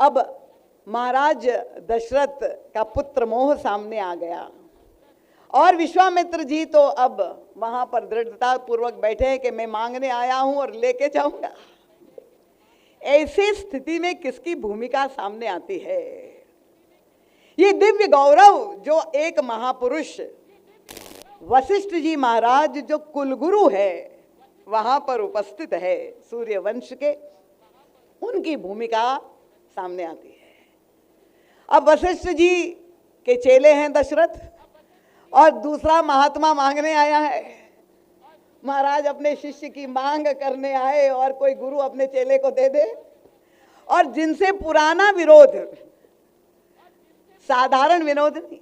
अब महाराज दशरथ का पुत्र मोह सामने आ गया और विश्वामित्र जी तो अब वहां पर दृढ़ता पूर्वक बैठे हैं कि मैं मांगने आया हूं और लेके जाऊंगा। ऐसी स्थिति में किसकी भूमिका सामने आती है? ये दिव्य गौरव जो एक महापुरुष वशिष्ठ जी महाराज जो कुलगुरु है वहां पर उपस्थित है सूर्यवंश के, उनकी भूमिका सामने आती है। अब वशिष्ठ जी के चेले हैं दशरथ और दूसरा महात्मा मांगने आया है। महाराज अपने शिष्य की मांग करने आए और कोई गुरु अपने चेले को दे दे, और जिनसे पुराना विरोध, साधारण विरोध नहीं।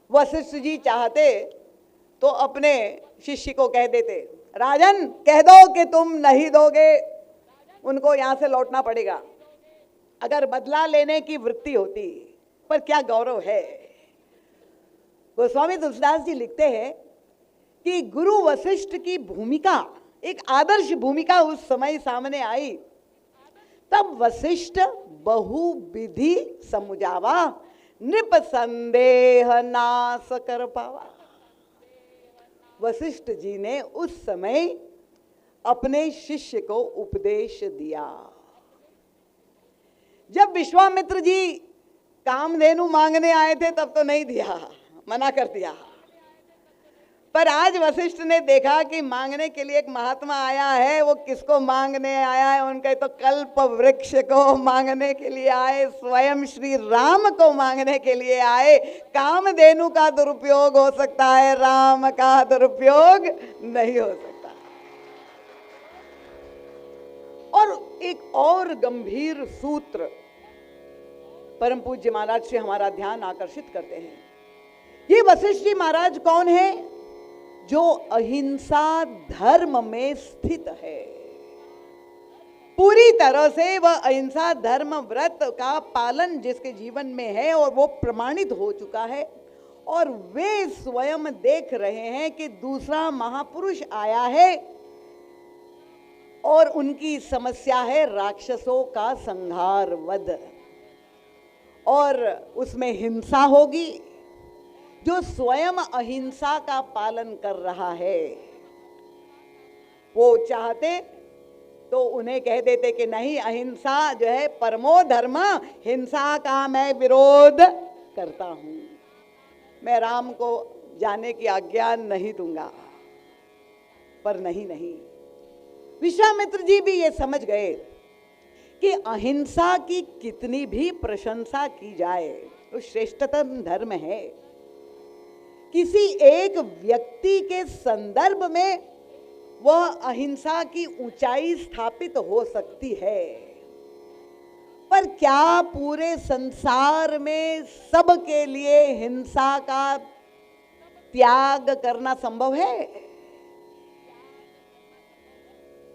वशिष्ठ जी चाहते तो अपने शिष्य को कह देते, राजन कह दो कि तुम नहीं दोगे, उनको यहां से लौटना पड़ेगा, अगर बदला लेने की वृत्ति होती। पर क्या गौरव है। गोस्वामी तुलसीदास जी लिखते हैं कि गुरु वशिष्ठ की भूमिका, एक आदर्श भूमिका उस समय सामने आई, तब वशिष्ठ बहुविधि समुझावा, नृप संदेह नाश कर पावा। वशिष्ठ जी ने उस समय अपने शिष्य को उपदेश दिया। जब विश्वामित्र जी कामधेनु मांगने आए थे तब तो नहीं दिया, मना कर दिया। पर आज वशिष्ठ ने देखा कि मांगने के लिए एक महात्मा आया है, वो किसको मांगने आया है? उनके तो कल्प वृक्ष को मांगने के लिए आए, स्वयं श्री राम को मांगने के लिए आए। कामधेनु का दुरुपयोग हो सकता है, राम का दुरुपयोग नहीं हो सकता। और एक और गंभीर सूत्र परम पूज्य महाराज से हमारा ध्यान आकर्षित करते हैं। ये वशिष्ठ जी महाराज कौन है? जो अहिंसा धर्म में स्थित है। पूरी तरह से वह अहिंसा धर्म व्रत का पालन जिसके जीवन में है और वो प्रमाणित हो चुका है, और वे स्वयं देख रहे हैं कि दूसरा महापुरुष आया है और उनकी समस्या है राक्षसों का संहार वध, और उसमें हिंसा होगी। जो स्वयं अहिंसा का पालन कर रहा है, वो चाहते तो उन्हें कह देते कि नहीं, अहिंसा जो है परमो धर्म, हिंसा का मैं विरोध करता हूं, मैं राम को जाने की आज्ञा नहीं दूंगा। पर नहीं, विश्वामित्र जी भी ये समझ गए कि अहिंसा की कितनी भी प्रशंसा की जाए तो श्रेष्ठतम धर्म है। किसी एक व्यक्ति के संदर्भ में वह अहिंसा की ऊंचाई स्थापित हो सकती है, पर क्या पूरे संसार में सबके लिए हिंसा का त्याग करना संभव है?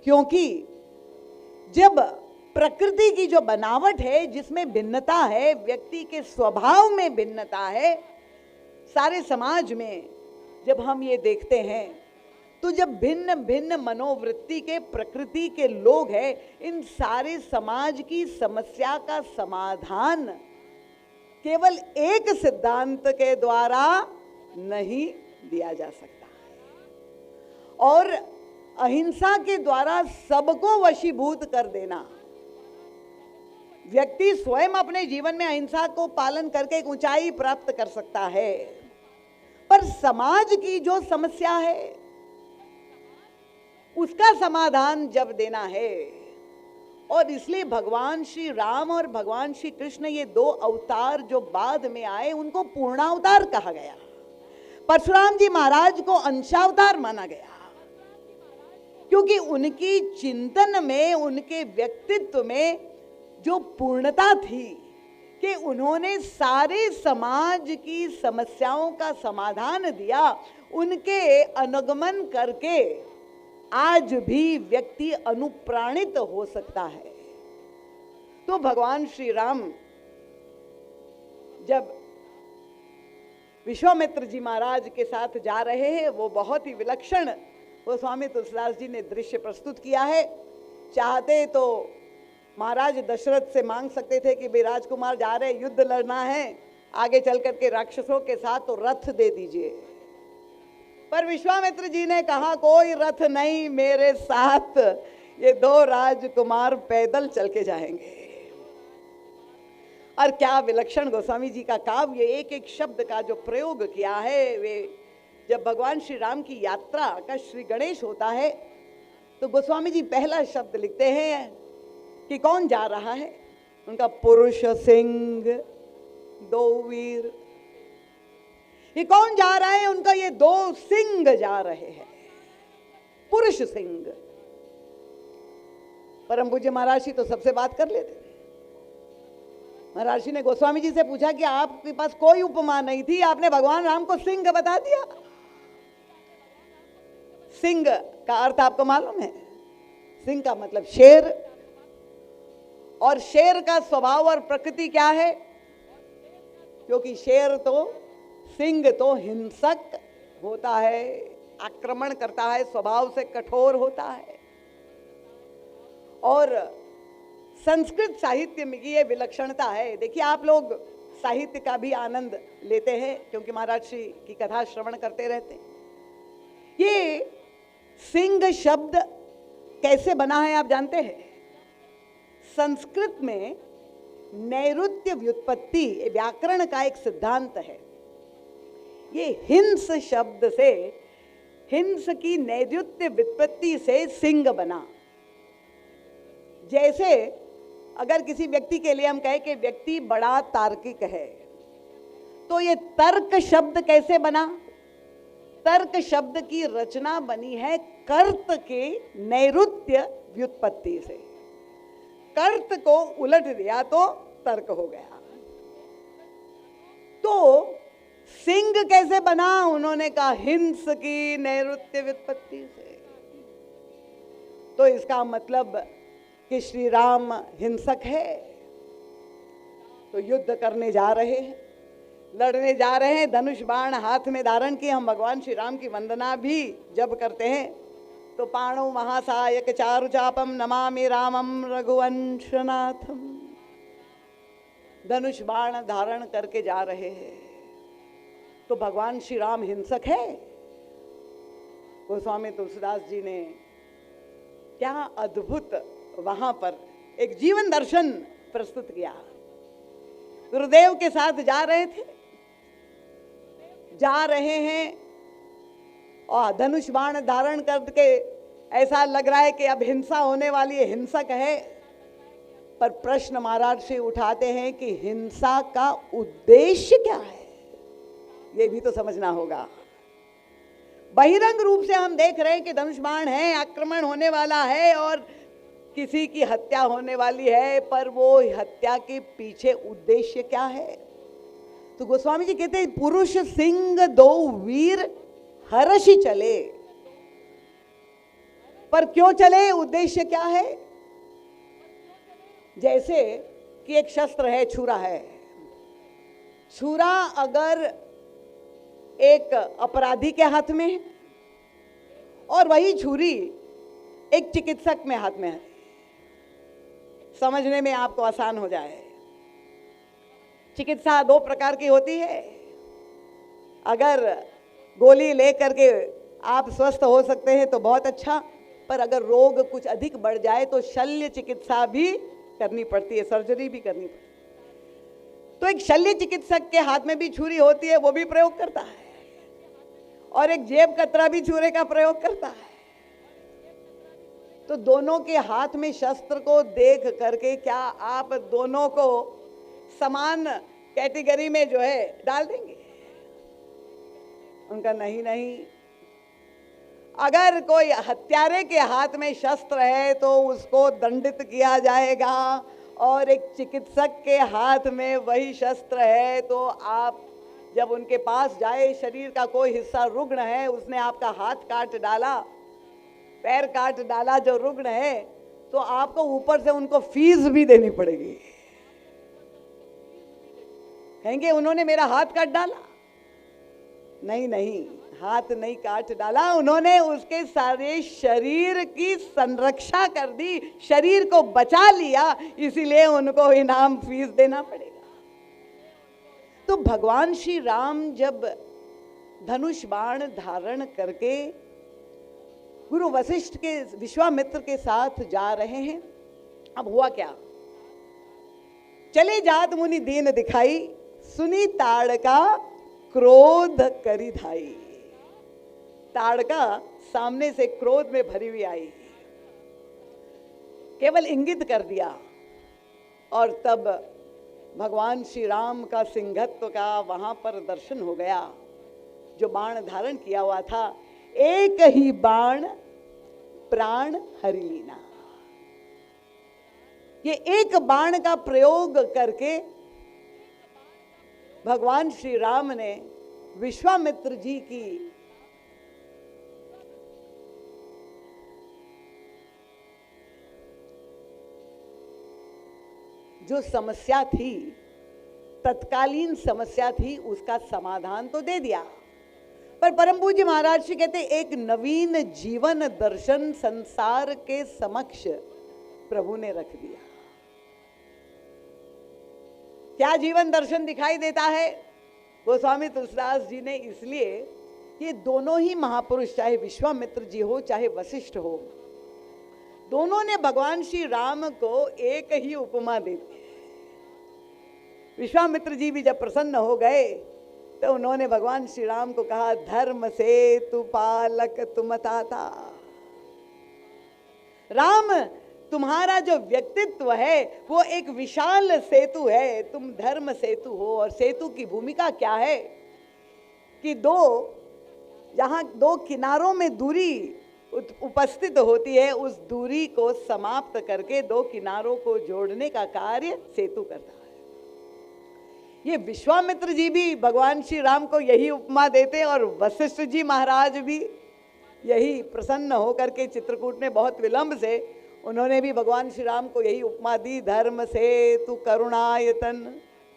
क्योंकि जब प्रकृति की जो बनावट है, जिसमें भिन्नता है, व्यक्ति के स्वभाव में भिन्नता है, सारे समाज में जब हम ये देखते हैं तो जब भिन्न भिन्न मनोवृत्ति के प्रकृति के लोग हैं, इन सारे समाज की समस्या का समाधान केवल एक सिद्धांत के द्वारा नहीं दिया जा सकता, और अहिंसा के द्वारा सबको वशीभूत कर देना। व्यक्ति स्वयं अपने जीवन में अहिंसा को पालन करके एक ऊंचाई प्राप्त कर सकता है, पर समाज की जो समस्या है उसका समाधान जब देना है, और इसलिए भगवान श्री राम और भगवान श्री कृष्ण, ये दो अवतार जो बाद में आए, उनको पूर्णावतार कहा गया। परशुराम जी महाराज को अंशावतार माना गया, क्योंकि उनकी चिंतन में, उनके व्यक्तित्व में जो पूर्णता थी कि उन्होंने सारे समाज की समस्याओं का समाधान दिया। उनके अनुगमन करके आज भी व्यक्ति अनुप्राणित हो सकता है। तो भगवान श्री राम जब विश्वामित्र जी महाराज के साथ जा रहे हैं, वो बहुत ही विलक्षण गोस्वामी तुलसीदास जी ने दृश्य प्रस्तुत किया है। चाहते तो महाराज दशरथ से मांग सकते थे कि भाई राजकुमार जा रहे, युद्ध लड़ना है आगे चल करके राक्षसों के साथ, तो रथ दे दीजिए। पर विश्वामित्र जी ने कहा कोई रथ नहीं, मेरे साथ ये 2 राजकुमार पैदल चल के जाएंगे। और क्या विलक्षण गोस्वामी जी का काव्य, एक एक शब्द का जो प्रयोग किया है। वे जब भगवान श्री राम की यात्रा का श्री गणेश होता है तो गोस्वामी जी पहला शब्द लिखते हैं कि कौन जा रहा है, उनका पुरुष सिंह 2 वीर। ये कौन जा रहा है, उनका ये 2 सिंह जा रहे हैं, पुरुष सिंह। परम पूज्य महाराज जी तो सबसे बात कर लेते थे। महाराज जी ने गोस्वामी जी से पूछा कि आपके पास कोई उपमा नहीं थी, आपने भगवान राम को सिंह बता दिया। सिंह का अर्थ आपको मालूम है? सिंह का मतलब शेर, और शेर का स्वभाव और प्रकृति क्या है? क्योंकि शेर तो, सिंह तो हिंसक होता है, आक्रमण करता है, स्वभाव से कठोर होता है। और संस्कृत साहित्य में ये विलक्षणता है। देखिए, आप लोग साहित्य का भी आनंद लेते हैं क्योंकि महाराज श्री की कथा श्रवण करते रहते हैं। ये सिंह शब्द कैसे बना है आप जानते हैं? संस्कृत में नैऋत्य व्युत्पत्ति व्याकरण का एक सिद्धांत है। ये हिंस शब्द से, हिंस की नैऋत्य व्युत्पत्ति से सिंह बना। जैसे अगर किसी व्यक्ति के लिए हम कहें कि व्यक्ति बड़ा तार्किक है, तो ये तर्क शब्द कैसे बना? तर्क शब्द की रचना बनी है कर्त के नैऋत्य व्युत्पत्ति से। कर्त को उलट दिया तो तर्क हो गया। तो सिंह कैसे बना? उन्होंने कहा हिंस की नैऋत्य व्युत्पत्ति से। तो इसका मतलब कि श्री राम हिंसक है, तो युद्ध करने जा रहे हैं, लड़ने जा रहे हैं, धनुष बाण हाथ में धारण किए। हम भगवान श्री राम की वंदना भी जब करते हैं तो पाणौ महासायक चारु चापम नमामि रामम रघुवंशनाथम, धनुष बाण धारण करके जा रहे हैं। तो भगवान श्री राम हिंसक है? गोस्वामी तुलसीदास जी ने क्या अद्भुत वहां पर एक जीवन दर्शन प्रस्तुत किया। गुरुदेव के साथ जा रहे थे, जा रहे हैं और धनुष बाण धारण करके ऐसा लग रहा है कि अब हिंसा होने वाली है, हिंसक है। पर प्रश्न महाराज से उठाते हैं कि हिंसा का उद्देश्य क्या है, ये भी तो समझना होगा। बहिरंग रूप से हम देख रहे हैं कि धनुष बाण है, आक्रमण होने वाला है और किसी की हत्या होने वाली है, पर वो हत्या के पीछे उद्देश्य क्या है? तो गोस्वामी जी कहते हैं पुरुष सिंह 2 वीर हर्षि चले। पर क्यों चले? उद्देश्य क्या है? जैसे कि एक शस्त्र है, छुरा है। छुरा अगर एक अपराधी के हाथ में है और वही छुरी एक चिकित्सक में हाथ में है, समझने में आपको आसान हो जाए। चिकित्सा 2 प्रकार की होती है। अगर गोली ले करके आप स्वस्थ हो सकते हैं तो बहुत अच्छा, पर अगर रोग कुछ अधिक बढ़ जाए तो शल्य चिकित्सा भी करनी पड़ती है, सर्जरी भी करनी पड़ती है। तो एक शल्य चिकित्सक के हाथ में भी छुरी होती है, वो भी प्रयोग करता है, और एक जेब कतरा भी छुरे का प्रयोग करता है। तो दोनों के हाथ में शस्त्र को देख करके क्या आप दोनों को समान कैटेगरी में जो है डाल देंगे? उनका नहीं नहीं। अगर कोई हत्यारे के हाथ में शस्त्र है तो उसको दंडित किया जाएगा, और एक चिकित्सक के हाथ में वही शस्त्र है तो आप जब उनके पास जाए, शरीर का कोई हिस्सा रुग्ण है, उसने आपका हाथ काट डाला, पैर काट डाला जो रुग्ण है, तो आपको ऊपर से उनको फीस भी देनी पड़ेगी। कहेंगे उन्होंने मेरा हाथ काट डाला। नहीं नहीं, हाथ नहीं काट डाला, उन्होंने उसके सारे शरीर की संरक्षा कर दी, शरीर को बचा लिया, इसीलिए उनको इनाम फीस देना पड़ेगा। तो भगवान श्री राम जब धनुष बाण धारण करके गुरु वशिष्ठ के विश्वामित्र के साथ जा रहे हैं, अब हुआ क्या? चले जात मुनि दीन दिखाई, सुनी ताड़का क्रोध करी धाई। ताड़का सामने से क्रोध में भरी हुई आई, केवल इंगित कर दिया, और तब भगवान श्री राम का सिंहत्व का वहां पर दर्शन हो गया। जो बाण धारण किया हुआ था, एक ही बाण प्राण हरि लीना। ये एक बाण का प्रयोग करके भगवान श्री राम ने विश्वामित्र जी की जो समस्या थी, तत्कालीन समस्या थी, उसका समाधान तो दे दिया, पर परम पूज्य महाराज जी कहते एक नवीन जीवन दर्शन संसार के समक्ष प्रभु ने रख दिया। क्या जीवन दर्शन दिखाई देता है गोस्वामी तुलसीदास जी ने? इसलिए ये दोनों ही महापुरुष, चाहे विश्वामित्र जी हो चाहे वशिष्ठ हो, दोनों ने भगवान श्री राम को एक ही उपमा दी। विश्वामित्र जी भी जब प्रसन्न हो गए तो उन्होंने भगवान श्री राम को कहा, धर्म से तु पालक तुम ताता। राम, तुम्हारा जो व्यक्तित्व है वो एक विशाल सेतु है, तुम धर्म सेतु हो। और सेतु की भूमिका क्या है कि जहां दो किनारों में दूरी उपस्थित होती है, उस दूरी को समाप्त करके दो किनारों को जोड़ने का कार्य सेतु करता है। ये विश्वामित्र जी भी भगवान श्री राम को यही उपमा देते, और वशिष्ठ जी महाराज भी यही प्रसन्न होकर के चित्रकूट में बहुत विलंब से उन्होंने भी भगवान श्री राम को यही उपमा दी, धर्म से तू करुणायतन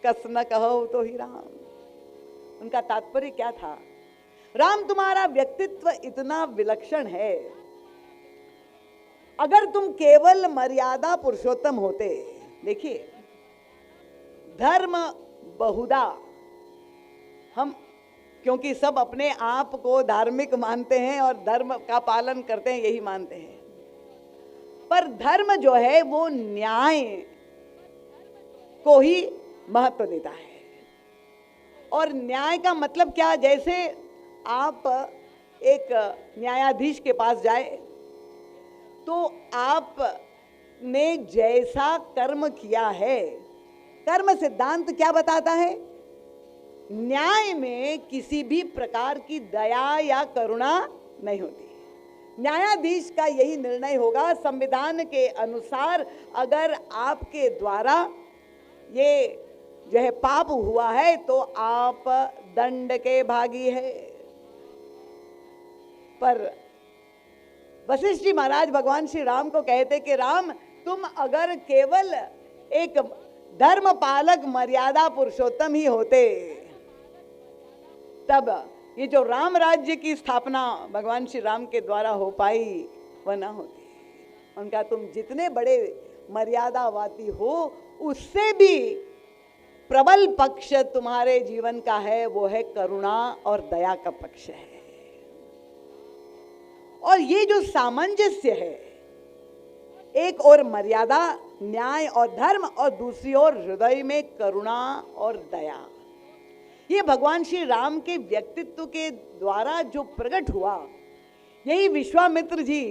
कस न कहो तो ही राम। उनका तात्पर्य क्या था? राम, तुम्हारा व्यक्तित्व इतना विलक्षण है, अगर तुम केवल मर्यादा पुरुषोत्तम होते। देखिए, धर्म बहुधा, हम क्योंकि सब अपने आप को धार्मिक मानते हैं और धर्म का पालन करते हैं, यही मानते हैं, पर धर्म जो है वो न्याय को ही महत्व देता है। और न्याय का मतलब क्या? जैसे आप एक न्यायाधीश के पास जाए तो आपने जैसा कर्म किया है, कर्म सिद्धांत क्या बताता है? न्याय में किसी भी प्रकार की दया या करुणा नहीं होती। न्यायाधीश का यही निर्णय होगा, संविधान के अनुसार अगर आपके द्वारा ये जो है पाप हुआ है तो आप दंड के भागी है। पर वशिष्ठ जी महाराज भगवान श्री राम को कहते कि राम, तुम अगर केवल एक धर्म पालक मर्यादा पुरुषोत्तम ही होते, तब ये जो राम राज्य की स्थापना भगवान श्री राम के द्वारा हो पाई वह ना होती। उनका तुम जितने बड़े मर्यादावादी हो, उससे भी प्रबल पक्ष तुम्हारे जीवन का है, वो है करुणा और दया का पक्ष है। और ये जो सामंजस्य है, एक और मर्यादा न्याय और धर्म और दूसरी ओर हृदय में करुणा और दया, ये भगवान श्री राम के व्यक्तित्व के द्वारा जो प्रकट हुआ, यही विश्वामित्र जी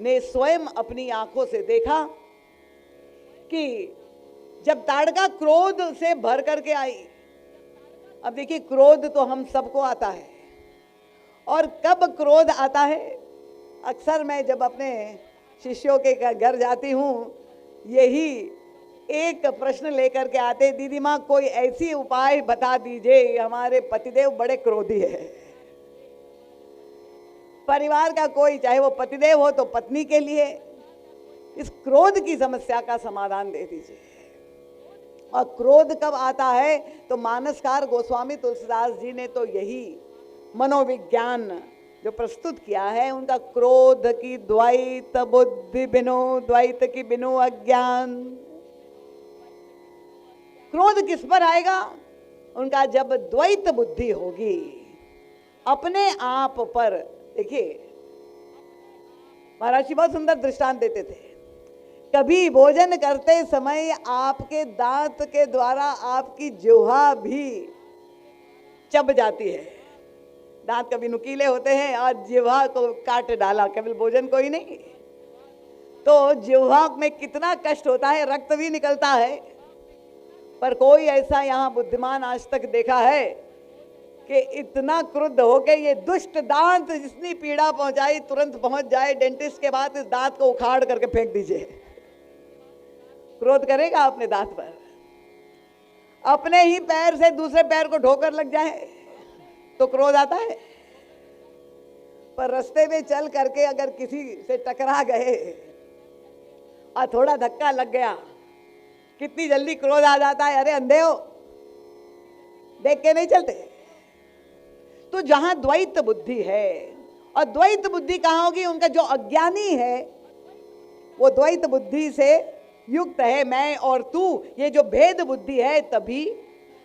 ने स्वयं अपनी आंखों से देखा कि जब ताड़का क्रोध से भर करके आई। अब देखिए, क्रोध तो हम सबको आता है, और कब क्रोध आता है? अक्सर मैं जब अपने शिष्यों के घर जाती हूँ, यही एक प्रश्न लेकर के आते, दीदी माँ कोई ऐसी उपाय बता दीजिए, हमारे पतिदेव बड़े क्रोधी है। परिवार का कोई, चाहे वो पतिदेव हो तो पत्नी के लिए इस क्रोध की समस्या का समाधान दे दीजिए। और क्रोध कब आता है? तो मानसकार गोस्वामी तुलसीदास जी ने तो यही मनोविज्ञान जो प्रस्तुत किया है, उनका क्रोध की द्वैत बुद्धि बिनु, द्वैत की बिनु अज्ञान। क्रोध किस पर आएगा? उनका जब द्वैत बुद्धि होगी अपने आप पर। देखिए महाराज जी बहुत सुंदर दृष्टांत देते थे। कभी भोजन करते समय आपके दांत के द्वारा आपकी जिह्वा भी चब जाती है। दांत कभी नुकीले होते हैं और जिह्वा को काट डाला, केवल भोजन को ही नहीं, तो जिह्वा में कितना कष्ट होता है, रक्त भी निकलता है। पर कोई ऐसा यहाँ बुद्धिमान आज तक देखा है कि इतना क्रुद्ध हो के ये दुष्ट दांत जितनी पीड़ा पहुंचाई तुरंत पहुंच जाए डेंटिस्ट के बाद, इस दांत को उखाड़ करके फेंक दीजिए। क्रोध करेगा अपने दांत पर? अपने ही पैर से दूसरे पैर को ठोकर लग जाए तो क्रोध आता है। पर रास्ते में चल करके अगर किसी से टकरा गए और थोड़ा धक्का लग गया, कितनी जल्दी क्रोध आ जाता है। अरे अंधे हो, देख के नहीं चलते। तो जहां द्वैत बुद्धि है, और द्वैत बुद्धि कहां होगी? उनका जो अज्ञानी है वो द्वैत बुद्धि से युक्त है, मैं और तू, ये जो भेद बुद्धि है, तभी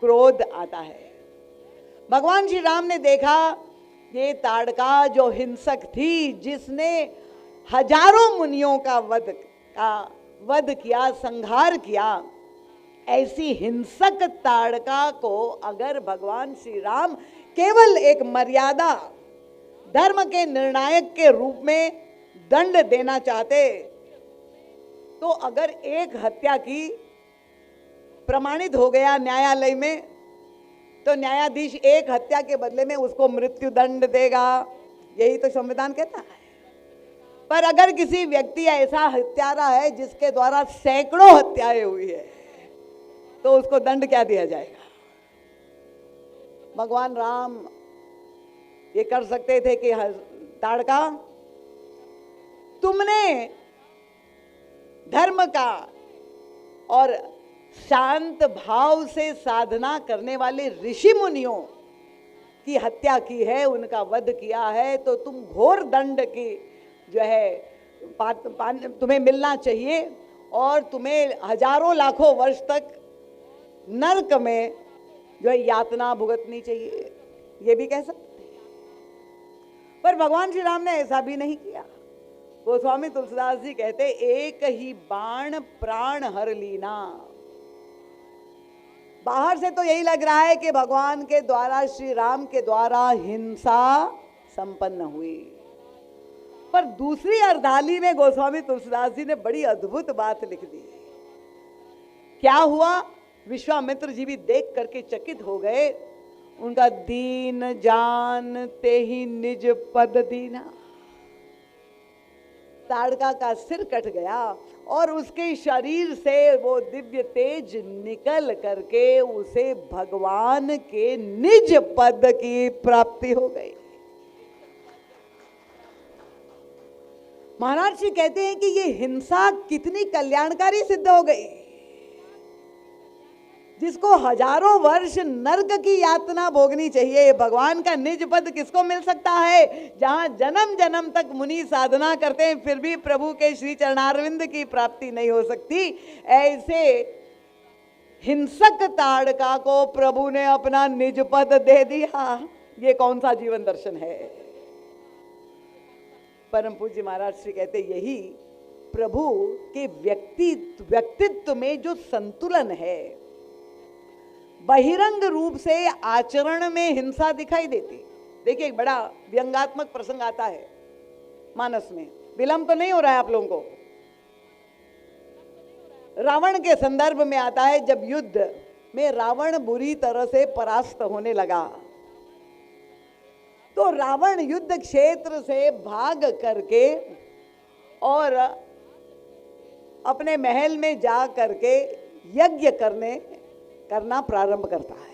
क्रोध आता है। भगवान श्री राम ने देखा ये ताड़का जो हिंसक थी, जिसने हजारों मुनियों का वध किया, संहार किया, ऐसी हिंसक ताड़का को अगर भगवान श्री राम केवल एक मर्यादा, धर्म के निर्णायक के रूप में दंड देना चाहते, तो अगर एक हत्या की प्रमाणित हो गया न्यायालय में, तो न्यायाधीश एक हत्या के बदले में उसको मृत्यु दंड देगा। यही तो संविधान कहता है। पर अगर किसी व्यक्ति ऐसा हत्यारा है जिसके द्वारा सैकड़ों हत्याएं हुई है, तो उसको दंड क्या दिया जाएगा? भगवान राम ये कर सकते थे कि ताड़का, तुमने धर्म का और शांत भाव से साधना करने वाले ऋषि मुनियों की हत्या की है, उनका वध किया है, तो तुम घोर दंड की जो है तुम्हें मिलना चाहिए, और तुम्हें हजारों लाखों वर्ष तक नरक में जो है यातना भुगतनी चाहिए। ये भी कह सकते हैं। पर भगवान श्री राम ने ऐसा भी नहीं किया। गोस्वामी तुलसीदास जी कहते, एक ही बाण प्राण हर लीना। बाहर से तो यही लग रहा है कि भगवान के द्वारा, श्री राम के द्वारा हिंसा संपन्न हुई, पर दूसरी अर्धाली में गोस्वामी तुलसीदास जी ने बड़ी अद्भुत बात लिख दी। क्या हुआ? विश्वामित्र जी भी देख करके चकित हो गए। उनका दीन जानते ही निज पद दीना। ताड़का का सिर कट गया और उसके शरीर से वो दिव्य तेज निकल करके उसे भगवान के निज पद की प्राप्ति हो गई। महाराज जी कहते हैं कि ये हिंसा कितनी कल्याणकारी सिद्ध हो गई। जिसको हजारों वर्ष नरक की यातना भोगनी चाहिए, भगवान का निज पद किसको मिल सकता है? जहां जन्म जन्म तक मुनि साधना करते हैं फिर भी प्रभु के श्री चरणारविंद की प्राप्ति नहीं हो सकती। ऐसे हिंसक ताड़का को प्रभु ने अपना निज पद दे दिया। ये कौन सा जीवन दर्शन है? परम पूज्य महाराज श्री कहते, यही प्रभु के व्यक्तित्व में जो संतुलन है, बहिरंग रूप से आचरण में हिंसा दिखाई देती। देखिए एक बड़ा व्यंगात्मक प्रसंग आता है मानस में, विलंब तो नहीं हो रहा है आप लोगों को। रावण के संदर्भ में आता है, जब युद्ध में रावण बुरी तरह से परास्त होने लगा, तो रावण युद्ध क्षेत्र से भाग करके और अपने महल में जा करके यज्ञ करना प्रारंभ करता है।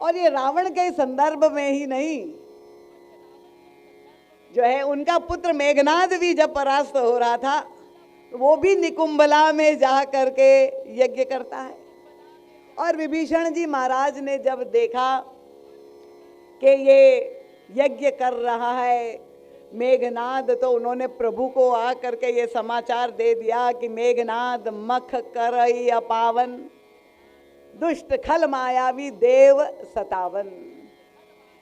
और ये रावण के संदर्भ में ही नहीं, जो है उनका पुत्र मेघनाद भी जब परास्त हो रहा था, वो भी निकुंभला में जा करके यज्ञ करता है। और विभीषण जी महाराज ने जब देखा कि ये यज्ञ कर रहा है मेघनाद, तो उन्होंने प्रभु को आ करके ये समाचार दे दिया कि मेघनाद मख करई अपावन, दुष्ट खल मायावी देव सतावन।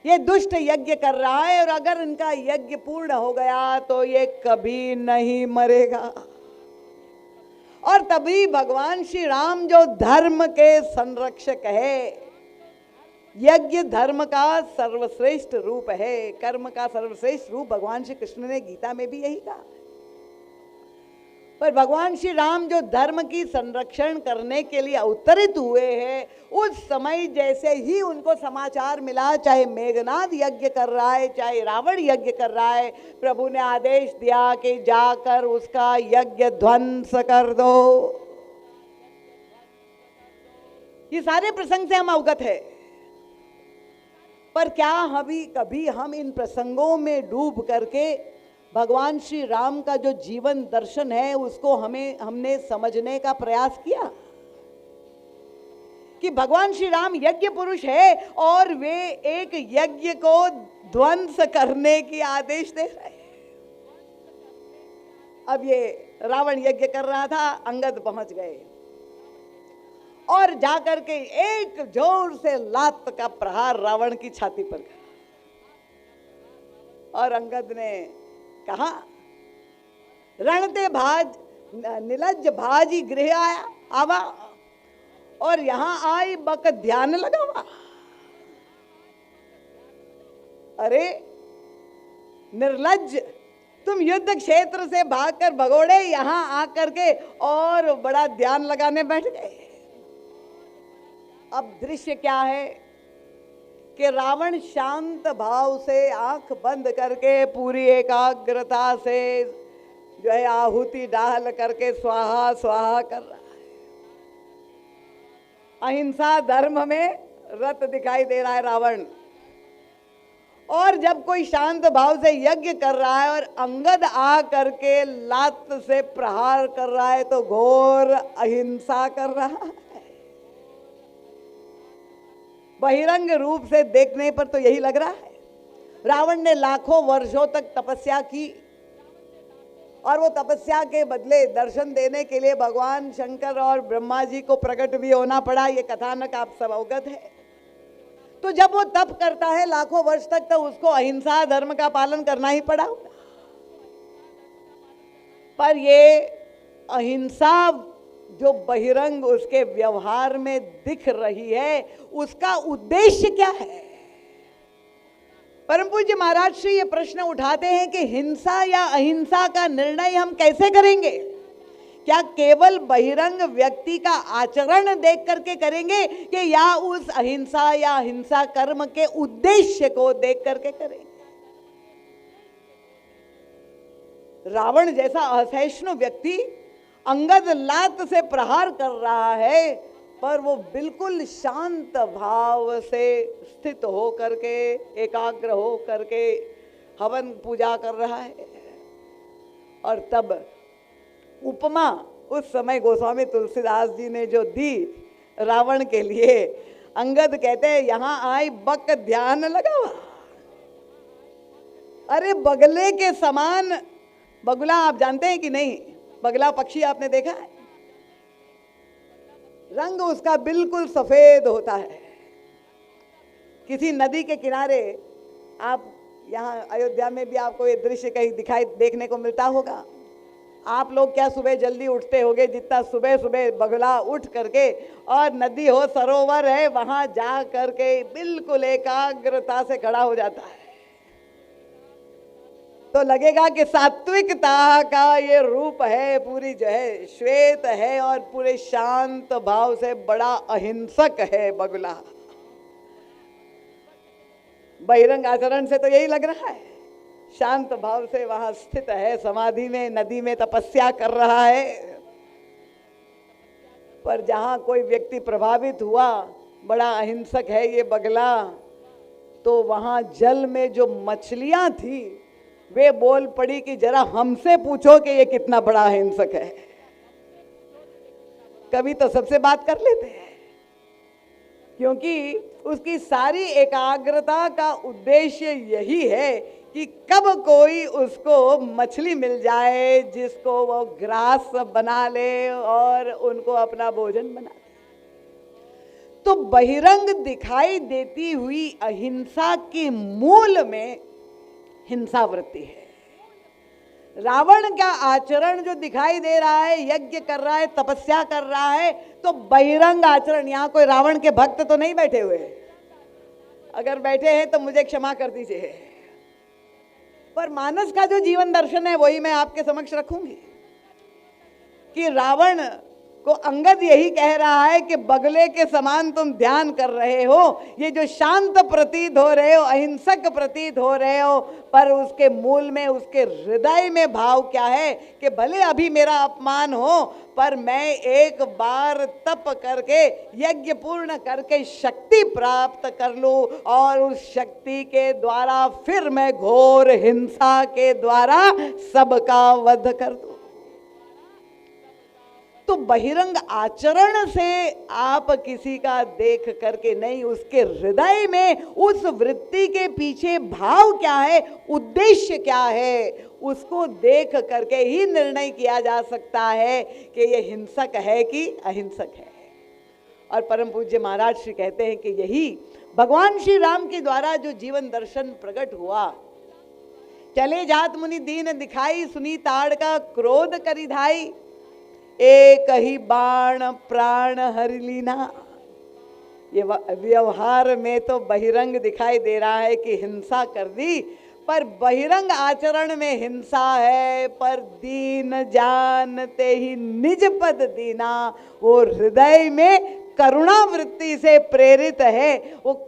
ये दुष्ट यज्ञ कर रहा है और अगर इनका यज्ञ पूर्ण हो गया तो ये कभी नहीं मरेगा। और तभी भगवान श्री राम जो धर्म के संरक्षक है, यज्ञ धर्म का सर्वश्रेष्ठ रूप है, कर्म का सर्वश्रेष्ठ रूप भगवान श्री कृष्ण ने गीता में भी यही कहा। पर भगवान श्री राम जो धर्म की संरक्षण करने के लिए अवतरित हुए हैं, उस समय जैसे ही उनको समाचार मिला, चाहे मेघनाद यज्ञ कर रहा है, चाहे रावण यज्ञ कर रहा है, प्रभु ने आदेश दिया कि जाकर उसका यज्ञ ध्वंस कर दो। ये सारे प्रसंग से हम अवगत है, पर क्या कभी हम इन प्रसंगों में डूब करके भगवान श्री राम का जो जीवन दर्शन है उसको हमने समझने का प्रयास किया कि भगवान श्री राम यज्ञ पुरुष है और वे एक यज्ञ को ध्वंस करने की आदेश दे रहे हैं। अब ये रावण यज्ञ कर रहा था, अंगद पहुंच गए और जाकर के एक जोर से लात का प्रहार रावण की छाती पर किया। और अंगद ने कहा, रणते भाज निलज्ज भाजी गृह आवा, और यहां आई बक ध्यान लगावा। अरे निर्लज्ज, तुम युद्ध क्षेत्र से भागकर भगोड़े यहां आकर के और बड़ा ध्यान लगाने बैठ गए। अब दृश्य क्या है कि रावण शांत भाव से आंख बंद करके पूरी एकाग्रता से जो है आहुति डाल करके स्वाहा स्वाहा कर रहा है। अहिंसा धर्म में रत दिखाई दे रहा है रावण। और जब कोई शांत भाव से यज्ञ कर रहा है और अंगद आ करके लात से प्रहार कर रहा है तो घोर अहिंसा कर रहा है। बहिरंग रूप से देखने पर तो यही लग रहा है। रावण ने लाखों वर्षों तक तपस्या की और वो तपस्या के बदले दर्शन देने के लिए भगवान शंकर और ब्रह्मा जी को प्रकट भी होना पड़ा। ये कथानक आप सब अवगत है। तो जब वो तप करता है लाखों वर्ष तक, तो उसको अहिंसा धर्म का पालन करना ही पड़ा। पर ये अहिंसा जो बहिरंग उसके व्यवहार में दिख रही है, उसका उद्देश्य क्या है? परम पूज्य महाराज श्री ये प्रश्न उठाते हैं कि हिंसा या अहिंसा का निर्णय हम कैसे करेंगे? क्या केवल बहिरंग व्यक्ति का आचरण देख करके करेंगे कि या उस अहिंसा या हिंसा कर्म के उद्देश्य को देख करके करेंगे? रावण जैसा असहिष्णु व्यक्ति अंगद लात से प्रहार कर रहा है, पर वो बिल्कुल शांत भाव से स्थित हो करके एकाग्र हो करके हवन पूजा कर रहा है। और तब उपमा उस समय गोस्वामी तुलसीदास जी ने जो दी रावण के लिए, अंगद कहते हैं यहां आई बक ध्यान लगावा। अरे बगले के समान, बगुला आप जानते हैं कि नहीं? बगला पक्षी आपने देखा है? रंग उसका बिल्कुल सफेद होता है। किसी नदी के किनारे, आप यहाँ अयोध्या में भी आपको ये दृश्य कहीं दिखाई देखने को मिलता होगा। आप लोग क्या सुबह जल्दी उठते होगे? जितना सुबह सुबह बगला उठ करके और नदी हो सरोवर है वहां जा करके बिल्कुल एकाग्रता से खड़ा हो जाता है, तो लगेगा कि सात्विकता का ये रूप है, पूरी जो है श्वेत है और पूरे शांत भाव से बड़ा अहिंसक है बगुला। बहिरंग आचरण से तो यही लग रहा है, शांत भाव से वहां स्थित है, समाधि में नदी में तपस्या कर रहा है। पर जहां कोई व्यक्ति प्रभावित हुआ, बड़ा अहिंसक है ये बगला, तो वहां जल में जो मछलियां थी वे बोल पड़ी कि जरा हमसे पूछो कि ये कितना बड़ा अहिंसक है। कभी तो सबसे बात कर लेते हैं, क्योंकि उसकी सारी एकाग्रता का उद्देश्य यही है कि कब कोई उसको मछली मिल जाए जिसको वो ग्रास बना ले और उनको अपना भोजन बना ले। तो बहिरंग दिखाई देती हुई अहिंसा के मूल में हिंसा वृत्ति है। रावण का आचरण जो दिखाई दे रहा है, यज्ञ कर रहा है, तपस्या कर रहा है, तो बहिरंग आचरण। यहां कोई रावण के भक्त तो नहीं बैठे हुए, अगर बैठे हैं तो मुझे क्षमा कर दीजिए, पर मानस का जो जीवन दर्शन है वही मैं आपके समक्ष रखूंगी कि रावण को अंगद यही कह रहा है कि बगले के समान तुम ध्यान कर रहे हो, ये जो शांत प्रतीत हो रहे हो, अहिंसक प्रतीत हो रहे हो, पर उसके मूल में, उसके हृदय में भाव क्या है कि भले अभी मेरा अपमान हो, पर मैं एक बार तप करके, यज्ञ पूर्ण करके शक्ति प्राप्त कर लूं और उस शक्ति के द्वारा फिर मैं घोर हिंसा के द्वारा सबका वध कर दूं। तो बहिरंग आचरण से आप किसी का देख करके नहीं, उसके हृदय में उस वृत्ति के पीछे भाव क्या है, उद्देश्य क्या है, उसको देख करके ही निर्णय किया जा सकता है कि ये हिंसक है कि अहिंसक है। और परम पूज्य महाराज श्री कहते हैं कि यही भगवान श्री राम के द्वारा जो जीवन दर्शन प्रकट हुआ, चले जात मुनि दीन दिखाई, सुनी ताड़ का क्रोध करिधाई, एक ही बाण प्राण हरि लीना। ये व्यवहार में तो बहिरंग दिखाई दे रहा है कि हिंसा कर दी, पर बहिरंग आचरण में हिंसा है, पर दीन जानते ही निज पद दीना, वो हृदय में करुणा वृत्ति से प्रेरित है। वो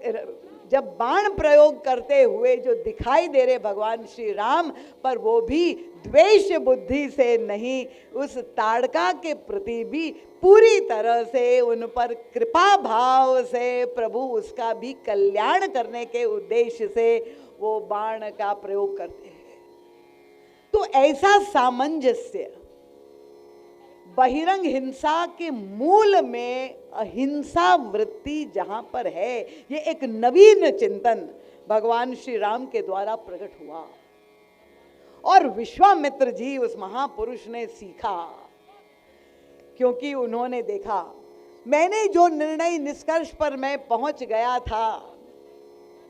जब बाण प्रयोग करते हुए जो दिखाई दे रहे भगवान श्री राम, पर वो भी द्वेष बुद्धि से नहीं, उस ताड़का के प्रति भी पूरी तरह से उन पर कृपा भाव से प्रभु उसका भी कल्याण करने के उद्देश्य से वो बाण का प्रयोग करते हैं। तो ऐसा सामंजस्य बहिरंग हिंसा के मूल में अहिंसा वृत्ति जहां पर है, ये एक नवीन चिंतन भगवान श्री राम के द्वारा प्रकट हुआ और विश्वामित्र जी उस महापुरुष ने सीखा, क्योंकि उन्होंने देखा मैंने जो निर्णय निष्कर्ष पर मैं पहुंच गया था,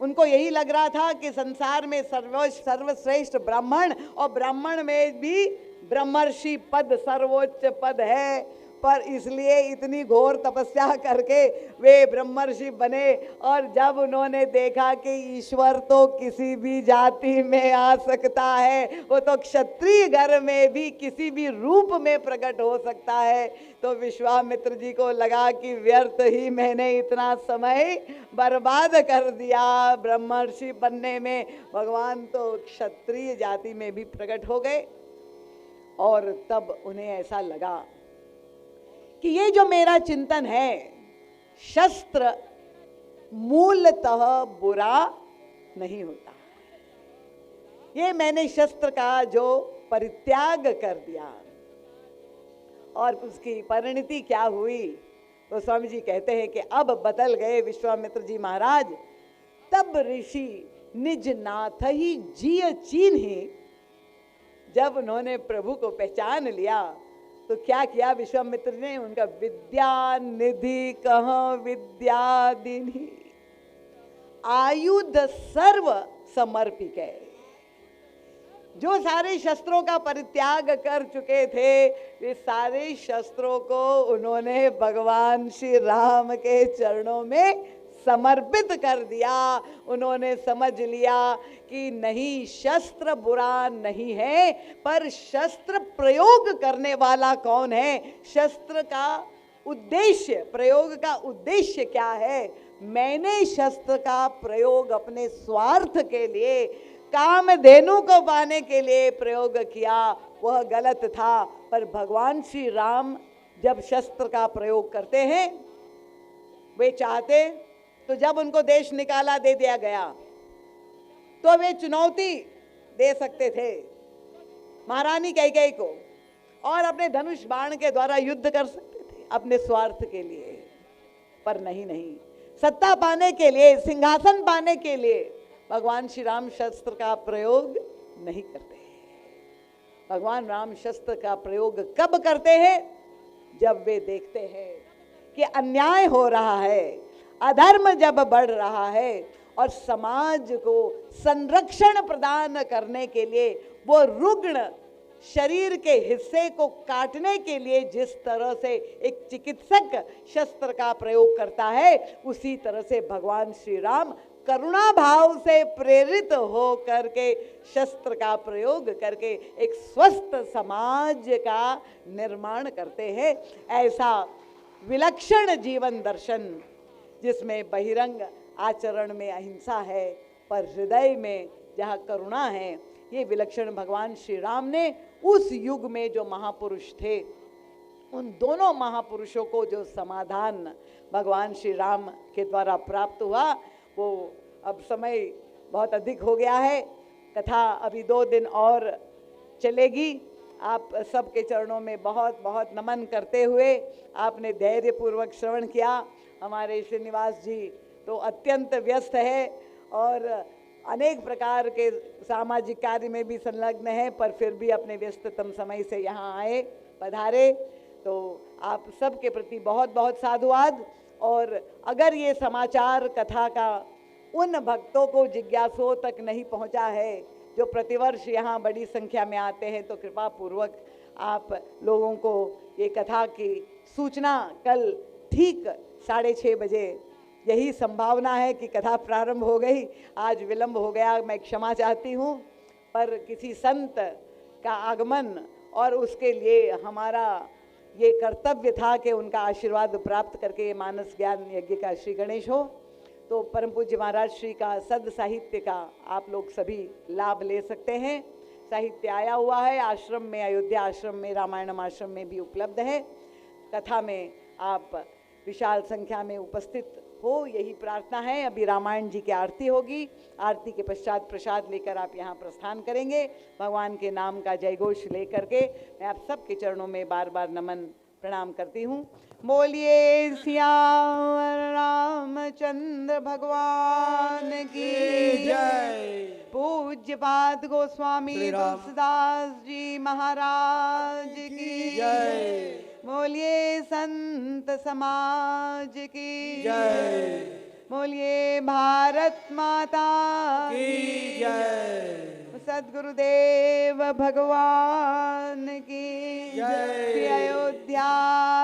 उनको यही लग रहा था कि संसार में सर्वश्रेष्ठ ब्राह्मण, और ब्राह्मण में भी ब्रह्मर्षि पद सर्वोच्च पद है, पर इसलिए इतनी घोर तपस्या करके वे ब्रह्मर्षि बने। और जब उन्होंने देखा कि ईश्वर तो किसी भी जाति में आ सकता है, वो तो क्षत्रिय घर में भी किसी भी रूप में प्रकट हो सकता है, तो विश्वामित्र जी को लगा कि व्यर्थ ही मैंने इतना समय बर्बाद कर दिया ब्रह्मर्षि बनने में, भगवान तो क्षत्रिय जाति में भी प्रकट हो गए। और तब उन्हें ऐसा लगा कि ये जो मेरा चिंतन है, शस्त्र मूलतः बुरा नहीं होता, ये मैंने शस्त्र का जो परित्याग कर दिया, और उसकी परिणति क्या हुई, तो स्वामी जी कहते हैं कि अब बदल गए विश्वामित्र जी महाराज। तब ऋषि निज नाथ ही जिय चीन्हि, जब उन्होंने प्रभु को पहचान लिया तो क्या किया विश्वामित्र ने, उनका विद्या निधि कहाँ विद्या दीन्हि, आयुध सर्व समर्पित है। जो सारे शस्त्रों का परित्याग कर चुके थे, वे सारे शस्त्रों को उन्होंने भगवान श्री राम के चरणों में समर्पित कर दिया। उन्होंने समझ लिया कि नहीं, शस्त्र बुरा नहीं है, पर शस्त्र प्रयोग करने वाला कौन है, शस्त्र का उद्देश्य, प्रयोग का उद्देश्य क्या है। मैंने शस्त्र का प्रयोग अपने स्वार्थ के लिए, कामधेनु को पाने के लिए प्रयोग किया, वह गलत था। पर भगवान श्री राम जब शस्त्र का प्रयोग करते हैं, वे चाहते तो जब उनको देश निकाला दे दिया गया तो वे चुनौती दे सकते थे महारानी कैकेयी को, और अपने धनुष बाण के द्वारा युद्ध कर सकते थे अपने स्वार्थ के लिए, पर नहीं, सत्ता पाने के लिए, सिंहासन पाने के लिए भगवान श्री राम शस्त्र का प्रयोग नहीं करते। भगवान राम शस्त्र का प्रयोग कब करते हैं? जब वे देखते हैं कि अन्याय हो रहा है, अधर्म जब बढ़ रहा है और समाज को संरक्षण प्रदान करने के लिए वो रुग्ण शरीर के हिस्से को काटने के लिए जिस तरह से एक चिकित्सक शस्त्र का प्रयोग करता है, उसी तरह से भगवान श्री राम करुणा भाव से प्रेरित हो करके शस्त्र का प्रयोग करके एक स्वस्थ समाज का निर्माण करते हैं। ऐसा विलक्षण जीवन दर्शन जिसमें बहिरंग आचरण में अहिंसा है, पर हृदय में जहाँ करुणा है, ये विलक्षण भगवान श्री राम ने उस युग में जो महापुरुष थे, उन दोनों महापुरुषों को जो समाधान भगवान श्री राम के द्वारा प्राप्त हुआ, वो अब समय बहुत अधिक हो गया है, कथा अभी 2 दिन और चलेगी। आप सबके चरणों में बहुत बहुत नमन करते हुए आपने धैर्यपूर्वक श्रवण किया। हमारे श्रीनिवास जी तो अत्यंत व्यस्त है और अनेक प्रकार के सामाजिक कार्य में भी संलग्न है, पर फिर भी अपने व्यस्ततम समय से यहाँ आए, पधारे, तो आप सबके प्रति बहुत बहुत साधुवाद। और अगर ये समाचार कथा का उन भक्तों को जिज्ञासुओं तक नहीं पहुँचा है जो प्रतिवर्ष यहाँ बड़ी संख्या में आते हैं, तो कृपा पूर्वक आप लोगों को ये कथा की सूचना कल ठीक 6:30 बजे, यही संभावना है कि कथा प्रारंभ हो गई। आज विलंब हो गया, मैं क्षमा चाहती हूँ, पर किसी संत का आगमन और उसके लिए हमारा ये कर्तव्य था कि उनका आशीर्वाद प्राप्त करके ये मानस ज्ञान यज्ञ का श्री गणेश हो। तो परम पूज्य महाराज श्री का सद साहित्य का आप लोग सभी लाभ ले सकते हैं। साहित्य आया हुआ है आश्रम में, अयोध्या आश्रम में, रामायणम आश्रम में भी उपलब्ध है। कथा में आप विशाल संख्या में उपस्थित हो, यही प्रार्थना है। अभी रामायण जी की आरती होगी, आरती के पश्चात प्रसाद लेकर आप यहाँ प्रस्थान करेंगे। भगवान के नाम का जयघोष लेकर के मैं आप सबके चरणों में बार बार नमन प्रणाम करती हूँ। बोलिए सियावर रामचंद्र भगवान की जय। पूज्य पाद गोस्वामी तुलसीदास जी महाराज की जय। बोलिए संत समाज की जय। बोलिए भारत माता की जय। सद्गुरुदेव भगवान की जय। श्री अयोध्या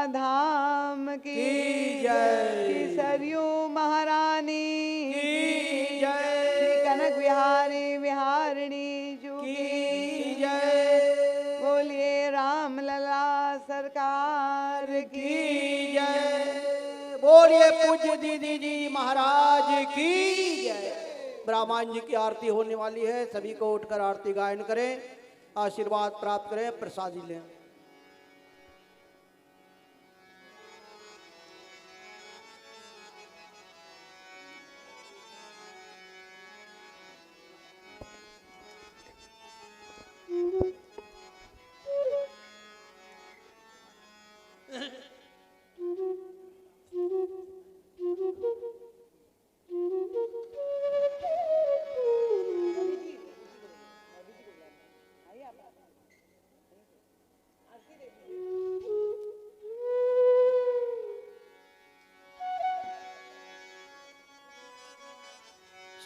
धाम की जय। श्री सरयू महारानी की जय। श्री कनक विहारी विहारिणी जू की जय। बोलिए रामलला सरकार की जय। बोलिए पूज्य दीदी जी महाराज की जय। ब्राह्मण जी की आरती होने वाली है, सभी को उठकर आरती गायन करें, आशीर्वाद प्राप्त करें, प्रसादी लें।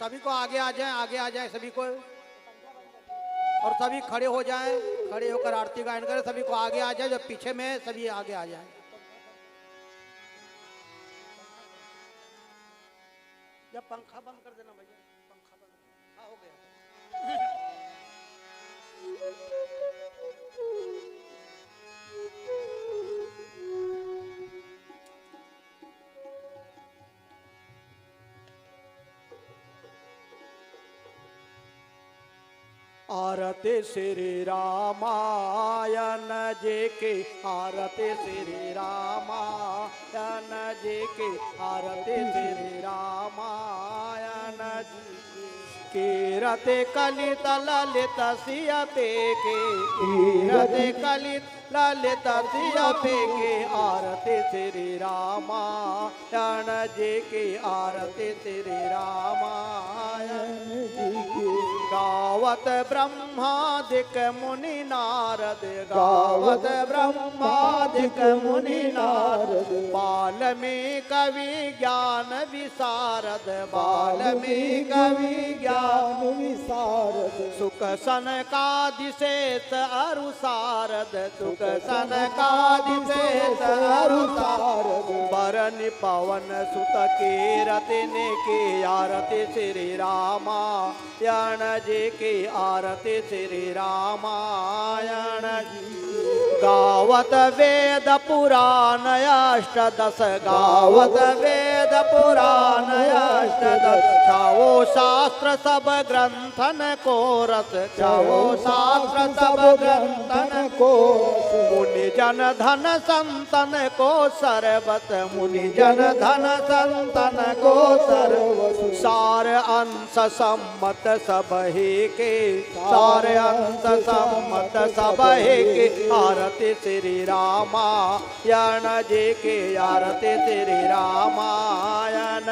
सभी को आगे आ जाए सभी को, और सभी खड़े हो जाएं, खड़े होकर आरती गायन करें। सभी को आगे आ जाए, जो पीछे में है सभी आगे आ जाएं। जब पंखा बंद कर देना भैया, पंखा बंद। हाँ, हो गया। आरती श्री रामायण जे के, आरती श्री रामायण जे के, आरती श्री रामायण जी के। कीरते कलित ललित सिया पेके कीरते कलित ललित सिया पेके आरती श्री रामायण जी की आरती श्री रामायण जी की गावत ब्रह्मादिक मुनि नारद गावत ब्रह्मादिक मुनि नारद बाल्मीकि विज्ञान विशारद बाल्मीकि विज्ञान विशारद सुख सनकादिशेष अरुसारद सुख सनकादिशेष अरुसारद बरनि पवन सुत कीरति ने की आरती श्री रामायण जी की आरती श्री रामायण जी गावत वेद पुराण अष्टदश गावत वेद पुराण अष्टदश छावो शास्त्र सब ग्रंथन को रस छावो शास्त्र सब ग्रंथन को मुनि जन धन संतन को सर्वत मुनि जन धन संतन को सर्वत सार अंश सम्मत सब ही के सार अंश सम्मत सब ही के आरती श्री रामायण जी की आरती श्री रामायण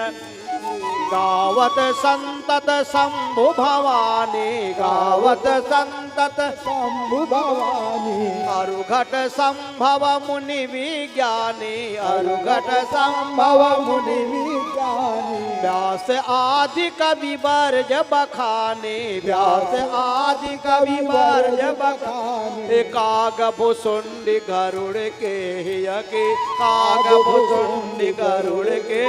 गावत संतत शंभु भवानी गावत संतत शंभु भवानी अरुघट संभव मुनि विज्ञानी अरुघट संभव मुनि विज्ञानी व्यास आदि कवि वर्ज बखाने व्यास आदि कवि वर्ज बखाने काग भुसुंडी गरुड़ के हियके काग भुसुंडी गरुड़ के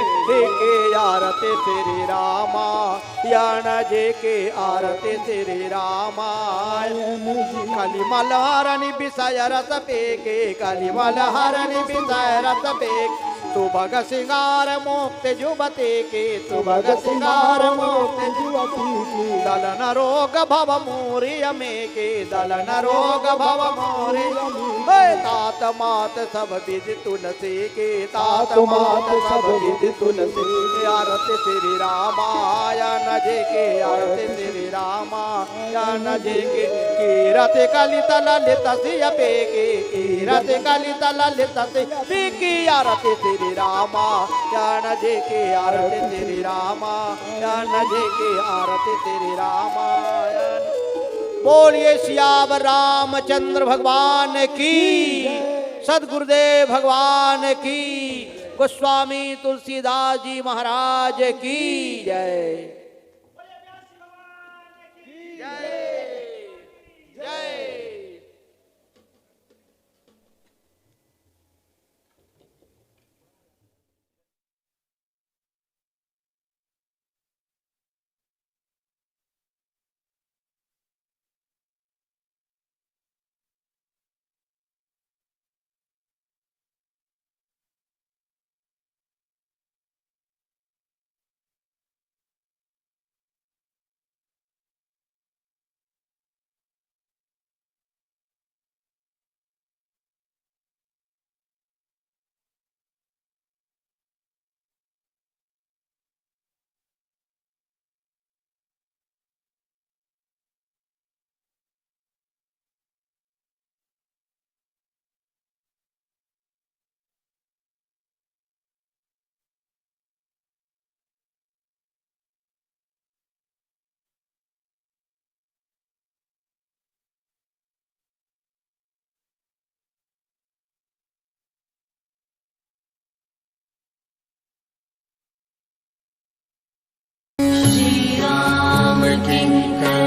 आरती श्री रामायण जी की आरती श्री रामायण कलिमल हरनि विषय रस पेके कलिमल हरनि विषय रस पेके सुभग सिंगार मुक्त जुबती की सुभग सिंगार मुक्त जुबती की दलन रोग भव मूरिय में के दलन रोग भव मूरिय तात मात सब विद तुलसी के तात मात सब विद तुलसी आरती श्री रामायण जी के आरती श्री रामायण जी के कीरत कलित ललित सिय पेके कीरत कलित ललित सिय पेके आरती श्री रामायण जी की आरती श्री रामायण जी की आरती श्री रामायण बोलिए सियावर रामचंद्र भगवान की सदगुरुदेव भगवान की गोस्वामी तुलसीदास जी महाराज की जय जय जय किंकर